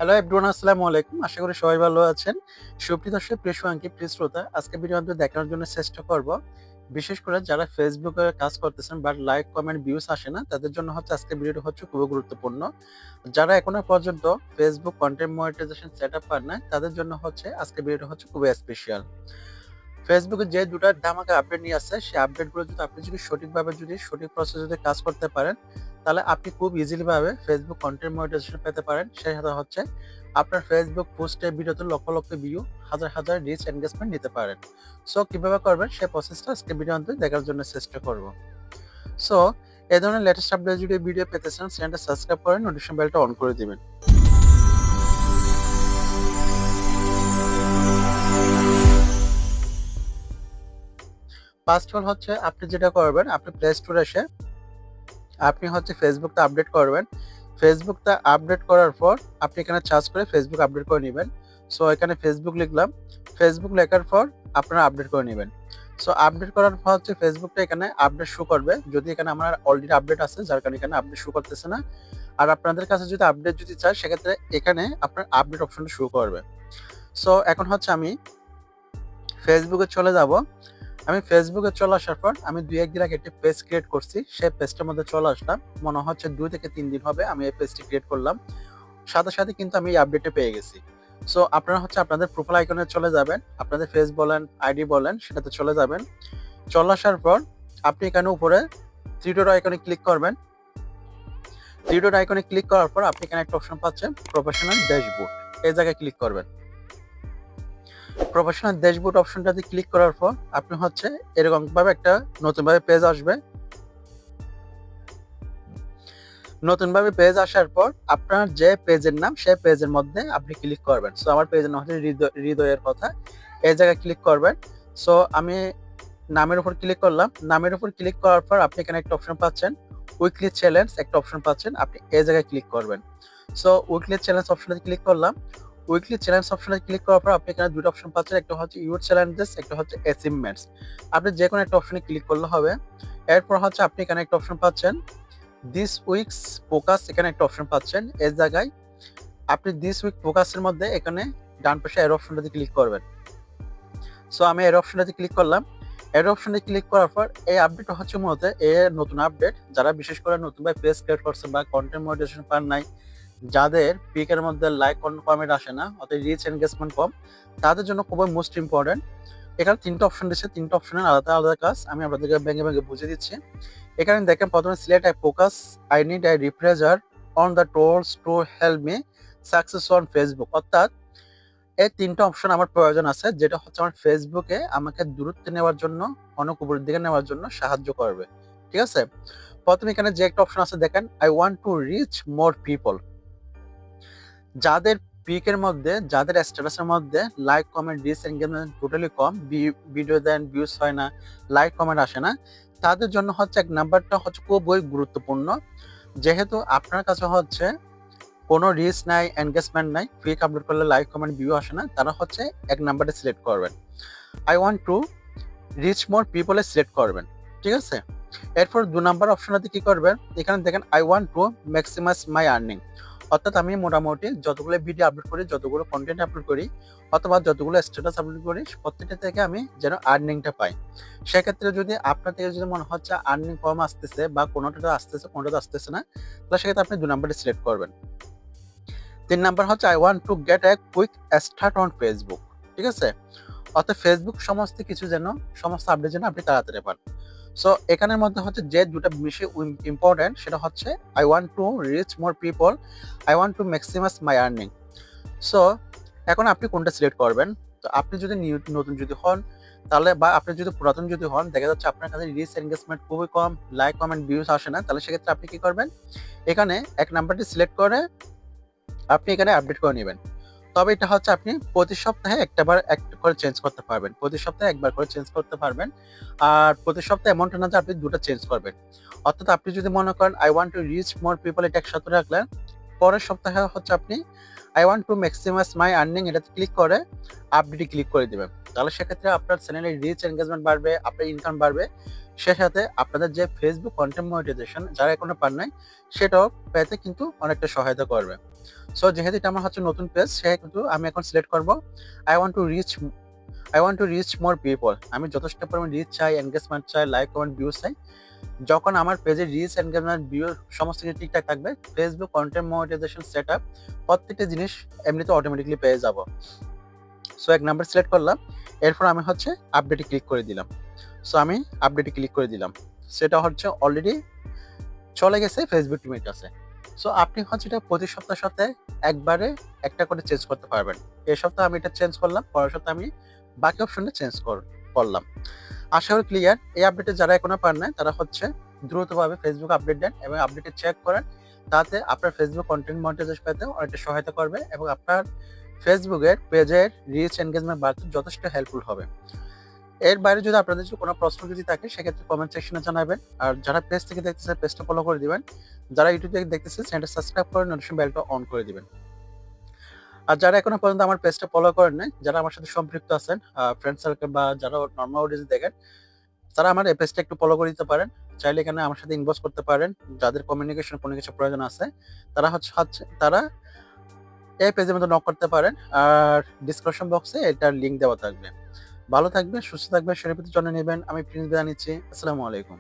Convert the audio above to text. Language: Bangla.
হ্যালো এভরিওয়ান, আসসালামু আলাইকুম। আশা করি সবাই ভালো আছেন। সুপ্রিয় দর্শক, প্রিয় শুভাকাঙ্ক্ষী, প্রিয় শ্রোতা, আজকে ভিডিওতে দেখানোর জন্য চেষ্টা করব। বিশেষ করে যারা ফেসবুকে কাজ করতেছেন বাট লাইক, কমেন্ট, ভিউজ আসে না, তাদের জন্য হচ্ছে আজকের ভিডিওটা হচ্ছে খুবই গুরুত্বপূর্ণ। যারা এখনো পর্যন্ত ফেসবুক কন্টেন্ট মনিটাইজেশন সেটআপ পান নাই, তাদের জন্য হচ্ছে আজকের ভিডিওটা হচ্ছে খুবই স্পেশাল। ফেসবুকে যে দুটা ধামাকা আপডেট নিয়ে আসছে, সেই আপডেটগুলো যদি আপনি সঠিকভাবে সঠিক প্রসেসে যদি কাজ করতে পারেন, তাহলে আপনি খুব ইজিলি ভাবে ফেসবুক কন্টেন্ট মনিটাইজেশন পেতে পারেন। সেই সাথে হচ্ছে আপনার ফেসবুক পোস্টে ভিডিওতে লক্ষ লক্ষ ভিউ, হাজার হাজার রিচ এনগেজমেন্ট নিতে পারেন। সো কিভাবে করবেন সেই প্রসেসটা আজকে ভিডিওতে দেখার জন্য চেষ্টা করব। সো এই ধরনের লেটেস্ট আপডেট যদি ভিডিও পেতে চান, চ্যানেলটা সাবস্ক্রাইব করেন, নোটিফিকেশন বেলটা অন করে দিবেন। ফার্স্ট অফ অল হচ্ছে আপনি যেটা করবেন, আপনি প্লে স্টোরে এসে আপনি হচ্ছে ফেসবুকটা আপডেট করবেন। ফেসবুকটা আপডেট করার পর আপনি এখানে সার্চ করে ফেসবুক আপডেট করে নিবেন। সো এখানে ফেসবুক লিখলাম। ফেসবুক লেখার পর আপনারা আপডেট করে নিবেন। সো আপডেট করার পর হচ্ছে ফেসবুকটা এখানে আপডেট শো করবে। যদি এখানে আমার অলরেডি আপডেট আছে, যার কারণে এখানে আপডেট শো করতেছে না। আর আপনাদের কাছে যদি আপডেট চায়, সেক্ষেত্রে এখানে আপনার আপডেট অপশনটা শো করবে। সো এখন হচ্ছে আমি ফেসবুকে চলে যাব। আমি ফেসবুকে চলে আসার পর আমি ২-১ দিন আগে একটি পেজ ক্রিয়েট করছি। সেই পেজটার মধ্যে চলে আসলাম। মনে হচ্ছে ২ থেকে ৩ দিন হবে আমি এই পেজটি ক্রিয়েট করলাম। সাথে, সাথে কিন্তু আমি এই আপডেটটা পেয়ে গেছি। সো আপনারা হচ্ছে আপনাদের প্রোফাইল আইকনে চলে যাবেন। আপনাদের ফেস বলেন, আইডি বলেন, সেটাতে চলে যাবেন। চলে আসার পর আপনি এখানে উপরে 3 ডট আইকনে ক্লিক করবেন। 3 ডট আইকনে ক্লিক করার পর আপনি এখানে একটা অপশন পাচ্ছেন, প্রফেশনাল ড্যাশবোর্ড। এই জায়গায় ক্লিক করবেন। প্রফেশনাল ড্যাশবোর্ড অপশনটাতে ক্লিক করার পর আপনি হচ্ছে এরকমভাবে একটা নতুনভাবে পেজ আসবে। নতুনভাবে পেজ আসার পর আপনার যে পেজের নাম, সেই পেজের মধ্যে আপনি ক্লিক করবেন। সো আমার পেজের নাম হচ্ছে হৃদয়ের কথা। এই জায়গায় ক্লিক করবেন। সো আমি নামের উপর ক্লিক করলাম। নামের উপর ক্লিক করার পর আপনি এখানে একটা অপশন পাচ্ছেন, উইকলি চ্যালেঞ্জ একটা অপশন পাচ্ছেন। আপনি এই জায়গায় ক্লিক করবেন। সো উইকলি চ্যালেঞ্জ অপশনে ক্লিক করলাম। উইকলি চ্যালেঞ্জ অপশনে ক্লিক করার পর আপনি এখানে দুটো অপশন পাচ্ছেন। একটা হচ্ছে ইউর চ্যালেঞ্জেস, একটা হচ্ছে অ্যাচিভমেন্টস। আপনি যে কোনো একটা অপশনে ক্লিক করলে হবে। এরপর হচ্ছে আপনি এখানে একটা অপশন পাচ্ছেন, দিস উইকস ফোকাস, এখানে একটা অপশন পাচ্ছেন। এই জায়গায় আপনি দিস উইক ফোকাসের মধ্যে এখানে ডান পাশে এর অপশনটাতে ক্লিক করবেন। সো আমি এর অপশনটাতে ক্লিক করলাম। এর অপশনে ক্লিক করার পর এই আপডেটটা হচ্ছে মূলত নতুন আপডেট। যারা বিশেষ করে নতুনভাবে পেজ ক্রিয়েট করছে বা কন্টেন্ট মনিটাইজেশন পান নাই, যাদের পিকের মধ্যে লাইক কমেন্ট আসে না, অর্থাৎ রিচ এনগেজমেন্ট কম, তাদের জন্য খুবই মোস্ট ইম্পর্টেন্ট। এখানে ৩টা অপশন দিচ্ছে, ৩টা অপশনের আলাদা আলাদা কাজ। আমি আপনাদেরকে ভেঙে ভেঙে বুঝিয়ে দিচ্ছি। এখানে দেখেন প্রথমে select I focus, I need I repressure on the tools to help me success on Facebook. অর্থাৎ এই ৩টা অপশন আমার প্রয়োজন আছে, যেটা হচ্ছে আমার ফেসবুকে আমাকে দূরত্বে নেওয়ার জন্য, অনেক উপরের দিকে নেওয়ার জন্য সাহায্য করবে। ঠিক আছে? প্রথমে এখানে যে একটা অপশন আছে দেখেন, I want to reach more people. যাদের পিকের মধ্যে, যাদের স্ট্যাটাসের মধ্যে like, comment, reach engagement totally কম, ভিডিও দেন, ভিউজ হয় না, লাইক কমেন্ট আসে না, তাদের জন্য হচ্ছে ১ নাম্বারটা হচ্ছে খুবই গুরুত্বপূর্ণ। যেহেতু আপনার কাছে হচ্ছে কোনো রিচ নাই, এনগেজমেন্ট নাই, পিক আপলোড করলে লাইক, কমেন্ট, ভিউ আসে না, তারা হচ্ছে ১ নাম্বারে সিলেক্ট করবেন। I want to reach more people A select করবেন। ঠিক আছে? এরপর ২ নাম্বার অপশনটাতে কি করবেন? এখানে দেখেন I want to maximize my earning. অর্থাৎ আমি মোটামুটি যতগুলো ভিডিও আপলোড করি, যতগুলো কনটেন্ট আপলোড করি, অথবা যতগুলো স্ট্যাটাস আপলোড করি, প্রত্যেকটা থেকে আমি যেন আর্নিংটা পাই। সেক্ষেত্রে যদি আপনার থেকে যদি মনে হচ্ছে আর্নিং কম আসতেছে বা কোনোটাতে আসতেছে, কোনোটাতে আসতেছে না, তাহলে সেক্ষেত্রে আপনি ২ নাম্বারটি সিলেক্ট করবেন। ৩ নাম্বার হচ্ছে I want to get a quick start on Facebook. ঠিক আছে? অর্থাৎ ফেসবুক সমস্ত কিছু যেন, সমস্ত আপডেট যেন আপনি তাড়াতাড়ি পান। সো এখানের মধ্যে হচ্ছে যে ২ টা বেশি ইম্পর্টেন্ট, সেটা হচ্ছে I want to reach more people, I want to maximize my earning. So এখন আপনি কোনটা সিলেক্ট করবেন? তো আপনি যদি নতুন যদি হন, তাহলে বা আপনি যদি পুরাতন যদি হন, দেখা যাচ্ছে আপনার কাছে রিচ এনগেজমেন্ট খুবই কম, লাইক, কমেন্ট, ভিউজ আসে না, তাহলে সেক্ষেত্রে আপনি কি করবেন? এখানে ১ নাম্বারটি সিলেক্ট করে আপনি এখানে আপডেট করে নিবেন। তবে এটা হচ্ছে আপনি প্রতি সপ্তাহে একটা করে চেঞ্জ করতে পারবেন। প্রতি সপ্তাহে ১ বার করে চেঞ্জ করতে পারবেন। আর প্রতি সপ্তাহে এমনটা না যে আপনি ২ টা চেঞ্জ করবেন। অর্থাৎ আপনি যদি মনে করেন I want to reach more people, এটা একসাথে রাখলেন। পরের সপ্তাহে হচ্ছে আপনি I want to maximize my earning এটাতে ক্লিক করে আপডেটে ক্লিক করে দিবেন। তাহলে সেক্ষেত্রে আপনার চ্যানেলের রিচ এনগেজমেন্ট বাড়বে, আপনার ইনকাম বাড়বে। সে সাথে আপনাদের যে ফেসবুক কন্টেন্ট মনিটাইজেশন যারা এখনো পান নাই সেটাও পেতে কিন্তু অনেকটা সহায়তা করবে। সো যেহেতু এটা আমার হচ্ছে নতুন পেজ সেহেতু আমি এখন সিলেক্ট করব I want to reach more people. আমি যথেষ্ট পরিমাণ রিচ চাই, এনগেজমেন্ট চাই, লাইক, কমেন্ট, ভিউজ চাই। যখন আমার পেজের রিচ, এনগেজমেন্ট, ভিউ সমস্ত কিছু ঠিকঠাক থাকবে, ফেসবুক কন্টেন্ট মনিটাইজেশন সেটআপ প্রত্যেকটা জিনিস এমনিতে অটোমেটিক্যালি পেয়ে যাব। সো ১ নাম্বার সিলেক্ট করলাম। এরপর আমি হচ্ছে আপডেটে ক্লিক করে দিলাম। সো আমি আপডেটে ক্লিক করে দিলাম। সেটা হচ্ছে অলরেডি চলে গেছে ফেসবুক টিমের কাছে। সো আপনি হচ্ছে এটা প্রতি সপ্তাহে একবারে একটা করে চেঞ্জ করতে পারবেন। এই সপ্তাহে আমি এটা চেঞ্জ করলাম, পরের সপ্তাহে আমি বাকি অপশনে চেঞ্জ করলাম। আশা করি ক্লিয়ার। এই আপডেটে যারা এখনো পান নাই তারা হচ্ছে দ্রুতভাবে ফেসবুক আপডেট দেন এবং আপডেটে চেক করেন। তাতে আপনার ফেসবুক কন্টেন্ট মনিটাইজেশন পেতে অনেকটা সহায়তা করবে এবং আপনার ফেসবুকের পেজের রিচ এনগেজমেন্ট বাড়তে যথেষ্ট হেল্পফুল হবে। এর বাইরে যদি আপনাদের যদি কোনো প্রশ্ন যদি থাকে সেক্ষেত্রে কমেন্ট সেকশনে জানাবেন। আর যারা পেজ থেকে দেখতেছেন পেজটা ফলো করে দিবেন। যারা ইউটিউব থেকে দেখতেছেন চ্যানেলটা সাবস্ক্রাইব করে নোটিফিকেশন বেলটা অন করে দিবেন। আর যারা এখনো পর্যন্ত আমার পেজটা ফলো করেন নাই, যারা আমার সাথে সম্পৃক্ত আছেন ফ্রেন্ড সার্কেল বা যারা নরমাল অডিয়েন্স দেখেন, তারা আমার এই পেজটা একটু ফলো করে দিতে পারেন। চাইলে এখানে আমার সাথে ইনবক্স করতে পারেন। যাদের কমিউনিকেশন কোনো কিছু প্রয়োজন আছে তারা তারা এই পেজের মধ্যে নক করতে পারেন। আর ডিসক্রিপশন বক্সে এটার লিংক দেওয়া থাকবে। ভালো থাকবেন, সুস্থ থাকবেন, শরীরের প্রতি যত্ন নেবেন। আমি প্রিন্স বিদায় নিচ্ছি। আসসালামু আলাইকুম।